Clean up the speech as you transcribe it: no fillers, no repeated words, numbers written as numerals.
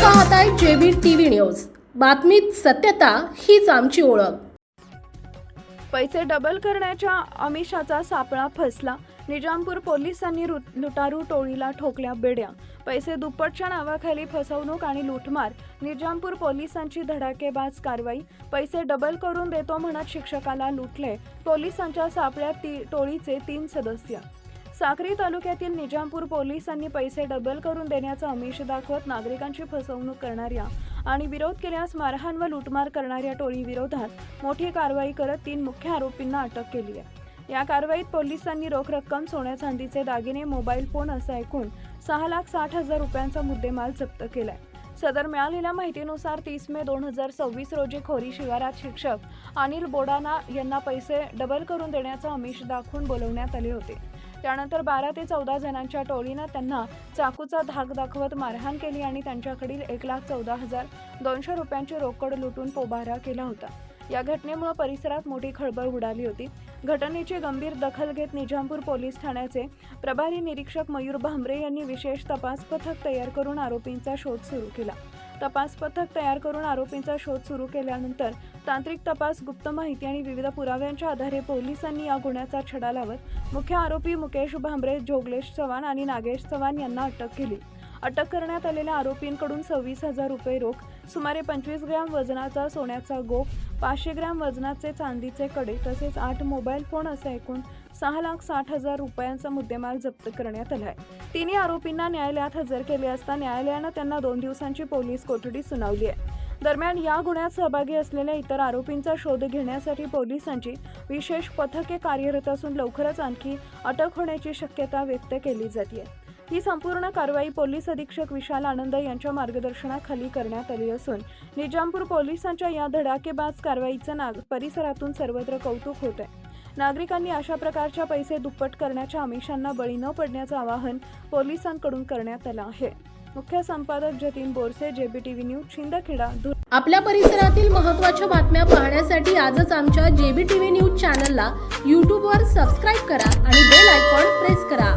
पाहताय JB TV news. बातमीत सत्यता हीच आमची ओळख। पैसे डबल करण्याच्या आमिषाचा सापळा फसला। निजामपूर पोलिसांनी लुटारू टोळीला ठोकल्या बेड्या। पैसे दुप्पटच्या नावाखाली फसवणूक आणि लूटमार। निजामपूर पोलिसांची धडाकेबाज कारवाई। पैसे डबल करून देतो म्हणत शिक्षकाला लुटले। पोलिसांच्या सापळ्यात टोळीचे 3 सदस्य। साक्री तालुक्यातील निजामपूर पोलिसांनी पैसे डबल करून देण्याचा आमिष दाखवत नागरिकांची फसवणूक करणाऱ्या आणि विरोध केल्यास मारहाण व लूटमार करणाऱ्या टोळीविरोधात मोठी कारवाई करत 3 मुख्य आरोपींना अटक केली आहे। या कारवाईत पोलिसांनी रोख रक्कम, सोन्या चांदीचे दागिने, मोबाईल फोन असा एकूण 6,60,000 रुपयांचा मुद्देमाल जप्त केलाय। सदर मिळालेल्या माहितीनुसार 30 मे 2026 रोजी खोरी शिवारात शिक्षक अनिल बोडाना यांना पैसे डबल करून देण्याचा आमिष दाखवून बोलवण्यात आले होते। त्यानंतर 12 ते 14 जणांच्या टोळीनं त्यांना चाकूचा धाक दाखवत मारहाण केली आणि त्यांच्याकडील 1,14,200 रुपयांची रोकड लुटून पोबारा केला होता। या घटनेमुळे परिसरात मोठी खळबळ उडाली होती। घटनेची गंभीर दखल घेत निजामपूर पोलीस ठाण्याचे प्रभारी निरीक्षक मयूर भांबरे यांनी विशेष तपास पथक तयार करून आरोपींचा शोध सुरू केला। तपास पथक तयार करून आरोपींचा शोध सुरू केल्यानंतर तांत्रिक तपास, गुप्त माहिती आणि विविध पुराव्यांच्या आधारे पोलिसांनी या गुन्ह्याचा छडा लावत मुख्य आरोपी मुकेश भांबरे, जोगलेश चव्हाण आणि नागेश चव्हाण यांना अटक केली। अटक करण्यात आलेल्या आरोपींकडून 26,000 रुपये रोख, सुमारे 25 ग्रॅम वजनाचा सोन्याचा गोफ, 500 ग्रॅम वजनाचे चांदीचे कडे तसेच 8 मोबाईल फोन असा एकूण 6,60,000 रुपयांचा मुद्देमाल जप्त करण्यात आला आहे। तिन्ही आरोपींना न्यायालयात हजर केले असता न्यायालयानं त्यांना 2 दिवसांची पोलीस कोठडी सुनावली आहे। दरम्यान या गुन्ह्यात सहभागी असलेल्या इतर आरोपींचा शोध घेण्यासाठी पोलिसांची विशेष पथके कार्यरत असून लवकरच आणखी अटक होण्याची शक्यता व्यक्त केली जाते। ही संपूर्ण कारवाई पोलीस अधीक्षक विशाल आनंद यांच्या मार्गदर्शनाखाली करण्यात आली असून निजामपूर पोलिसांच्या या धडाकेबाज कारवाईचं परिसरातून सर्वत्र कौतुक होत आहे। नागरिकांनी अशा प्रकारच्या पैसे दुप्पट करण्याच्या आमिषांना बळी न पडण्याचं आवाहन पोलिसांकडून करण्यात आलं आहे। मुख्य संपादक Jatin Borse, JB TV news, Shindkheda. आपल्या परिसरातील महत्त्वाच्या बातम्या पाहण्यासाठी आजच आमच्या जेबी टीव्ही न्यूज चॅनलला YouTube वर सबस्क्राईब करा आणि बेल आयकॉन प्रेस करा।